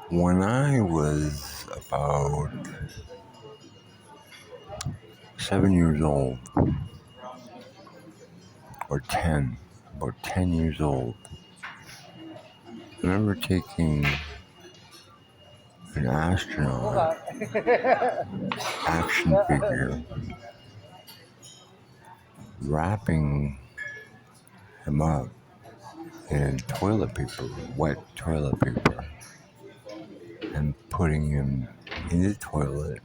When I was about 7 years old, or 10, about 10 years old, I remember taking an astronaut action figure, wrapping him up in toilet paper, wet toilet paper, and putting him in the toilet,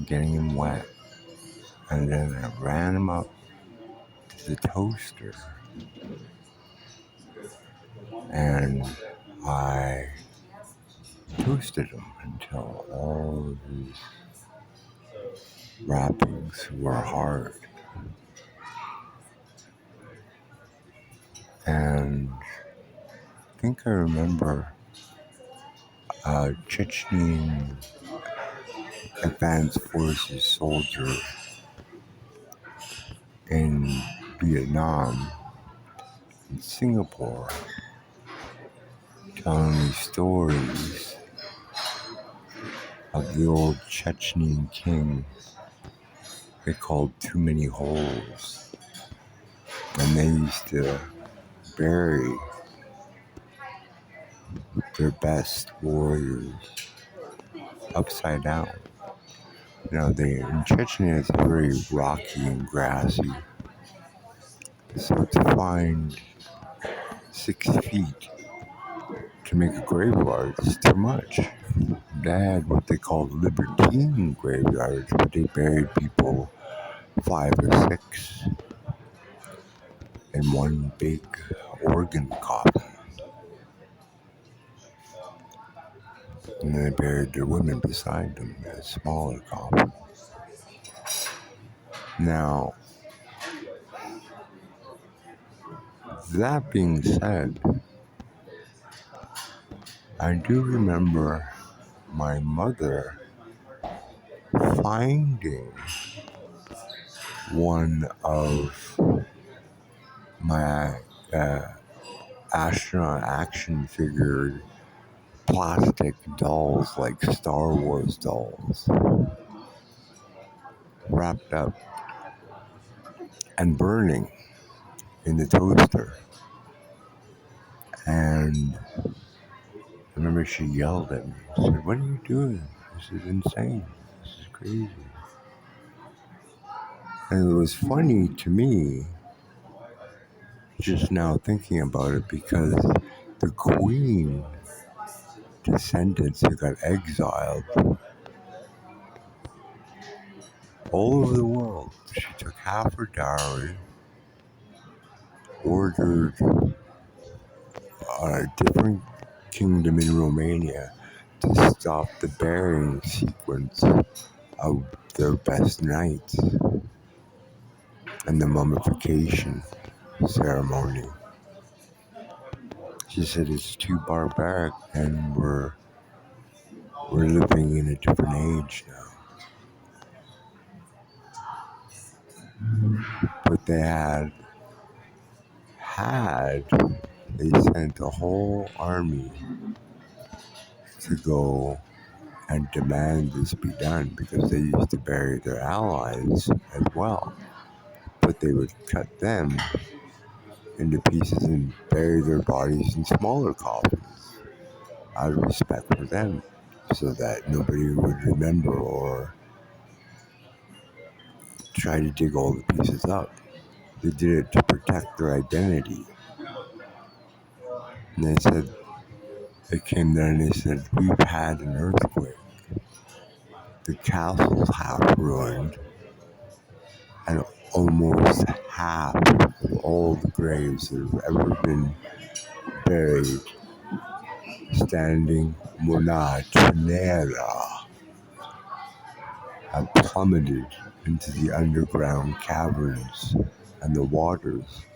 getting him wet, and then I ran him up to the toaster, and I toasted him until all of his wrappings were hard. And I think I remember a Chechen Advanced Forces soldier in Vietnam, in Singapore, telling me stories of the old Chechen king they called Too Many Holes. And they used to bury their best warriors upside down. In Chechnya, it's very rocky and grassy. So to find 6 feet to make a graveyard is too much. They had what they called Libertine graveyards, but they buried people 5 or 6 in one big organ coffin. And then they buried their women beside them in a smaller coffin. Now, that being said, I do remember my mother finding one of my astronaut action figure plastic dolls, like Star Wars dolls, wrapped up and burning in the toaster. And I remember she yelled at me. She said, "What are you doing? This is insane. This is crazy." And it was funny to me just now thinking about it because the queen descendants who got exiled all over the world, she took half her dowry, ordered a different kingdom in Romania to stop the burying sequence of their best knights and the mummification ceremony. She said it's too barbaric and we're living in a different age now. But they sent a whole army to go and demand this be done because they used to bury their allies as well. But they would cut them into pieces and bury their bodies in smaller coffins out of respect for them so that nobody would remember or try to dig all the pieces up. They did it to protect their identity. And they said, they came there and they said, "We've had an earthquake. The castle's half ruined, and almost half of all the graves that have ever been buried standing Mona Trinera have plummeted into the underground caverns, and the waters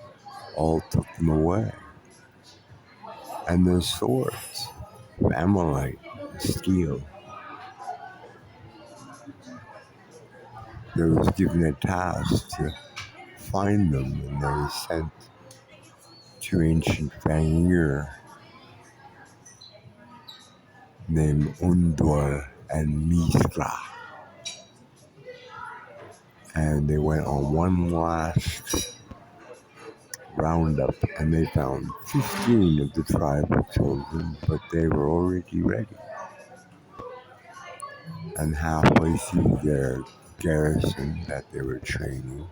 all took them away. And their swords, of ammonite, steel, they was given a task to find them, and they were sent to ancient Vanir named Undor and Misra. And they went on one last roundup and they found 15 of the tribal children, but they were already ready. And halfway through their garrison that they were training,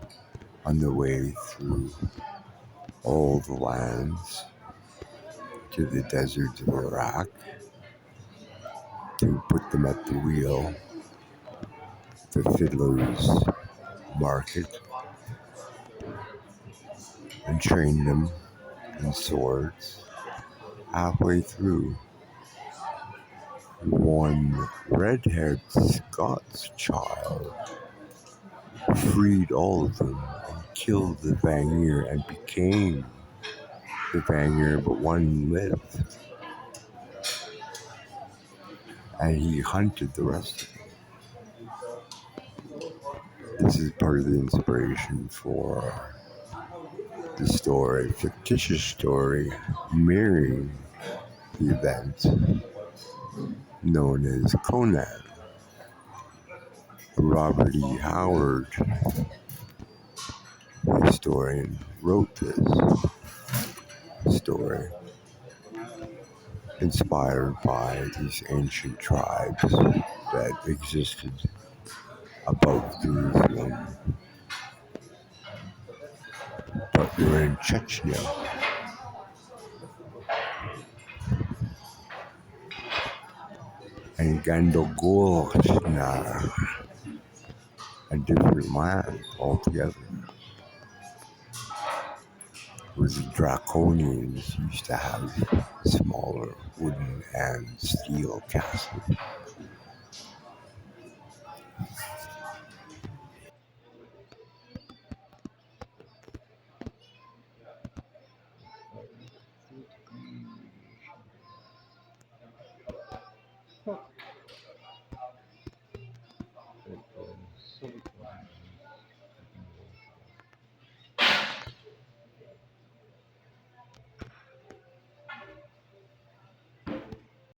on the way through all the lands to the deserts of Iraq, to put them at the wheel, the fiddler's market, and train them in swords. Halfway through, one red-haired Scots child freed all of them and killed the Vanir and became the Vanir, but one lived. And he hunted the rest of them. This is part of the inspiration for the story, fictitious story, mirroring the event known as Conan. Robert E. Howard, the historian, wrote this story inspired by these ancient tribes that existed above Jerusalem, but were in Chechnya. And Gandogolshnar, a different land altogether. Where the Draconians used to have smaller wooden and steel castles.